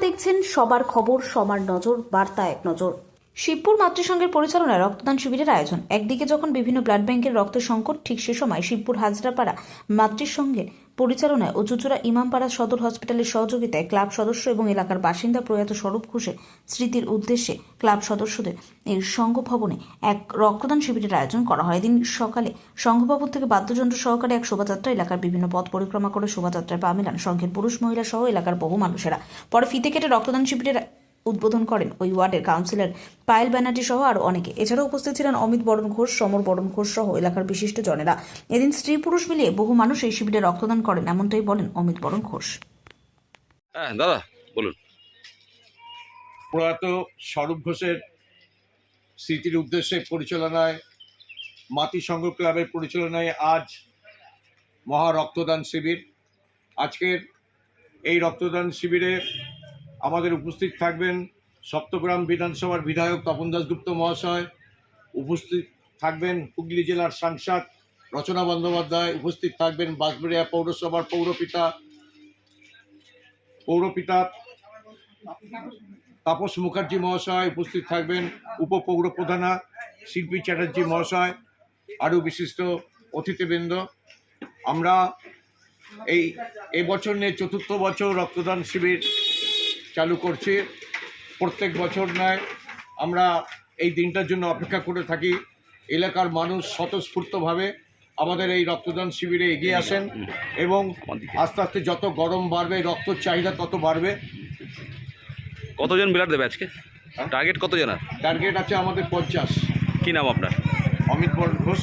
দেখছেন সবার খবর, সবার নজর, বার্তা এক নজর। শিবপুর মাতৃসংঘের পরিচালনায় রক্তদান শিবিরের আয়োজন। একদিকে যখন বিভিন্ন ব্লাড ব্যাংকের রক্তের সংকট, ঠিক সে সময় শিবপুর হাজরাপাড়া মাতৃসংঘের পরিচালনায় ও চুচুড়া ইমামপাড়া সদর হসপিটালের সহযোগিতায় ক্লাব সদস্য এবং এলাকার বাসিন্দা প্রয়াত স্বরূপ ঘোষের স্মৃতির উদ্দেশ্যে ক্লাব সদস্যদের এই সংঘ ভবনে এক রক্তদান শিবিরের আয়োজন করা হয়। এদিন সকালে সংঘ ভবন থেকে বাদ্যযন্ত্র সহকারে এক শোভাযাত্রা এলাকার বিভিন্ন পথ পরিক্রমা করে শোভাযাত্রায় পা মেলান সংঘের পুরুষ মহিলা সহ এলাকার বহু মানুষেরা। পরে ফিতে কেটে রক্তদান শিবিরের উদ্বোধন করেন ওই ওয়ার্ডের কাউন্সিলর পায়েল ব্যানার্জি সহ আরও অনেকে। এছাড়াও উপস্থিত ছিলেন অমিত বরণ ঘোষ, সমর বরণ ঘোষ সহ এলাকার বিশিষ্ট জনেরা। এদিন স্ত্রী পুরুষ মিলিয়ে বহু মানুষ এই শিবিরে রক্তদান করেন, এমনটাই বলেন অমিত বরণ ঘোষ। হ্যাঁ দাদা বলুন। প্রয়াত স্বরূপ ঘোষের স্মৃতির উদ্দেশ্যে পরিচালনায় মাতৃসংঘ ক্লাবের পরিচালনায় আজ মহা রক্তদান শিবির। আজকের এই রক্তদান শিবিরে আমাদের উপস্থিত থাকবেন সপ্তগ্রাম বিধানসভার বিধায়ক তপন দাশগুপ্ত মহাশয়, উপস্থিত থাকবেন হুগলি জেলার সাংসদ রচনা বন্দ্যোপাধ্যায়, উপস্থিত থাকবেন বাঁশবেড়িয়া পৌরসভার পৌরপিতা তাপস মুখার্জি মহাশয়, উপস্থিত থাকবেন উপপৌরপ্রধানা শিল্পী চ্যাটার্জি মহাশয়, আরও বিশিষ্ট অতিথিবৃন্দ। আমরা এবছর নিয়ে চতুর্থ বছর রক্তদান শিবির চালু করছি। প্রত্যেক বছর নয়, আমরা এই দিনটার জন্য অপেক্ষা করে থাকি। এলাকার মানুষ স্বতঃস্ফূর্তভাবে আমাদের এই রক্তদান শিবিরে এগিয়ে আসেন এবং আস্তে আস্তে যত গরম বাড়বে রক্তর চাহিদা তত বাড়বে। কতজন ব্লাড দেবে আজকে? টার্গেট কতজন? টার্গেট আছে আমাদের 50। কি নাম আপনার? অমিত বরণ ঘোষ।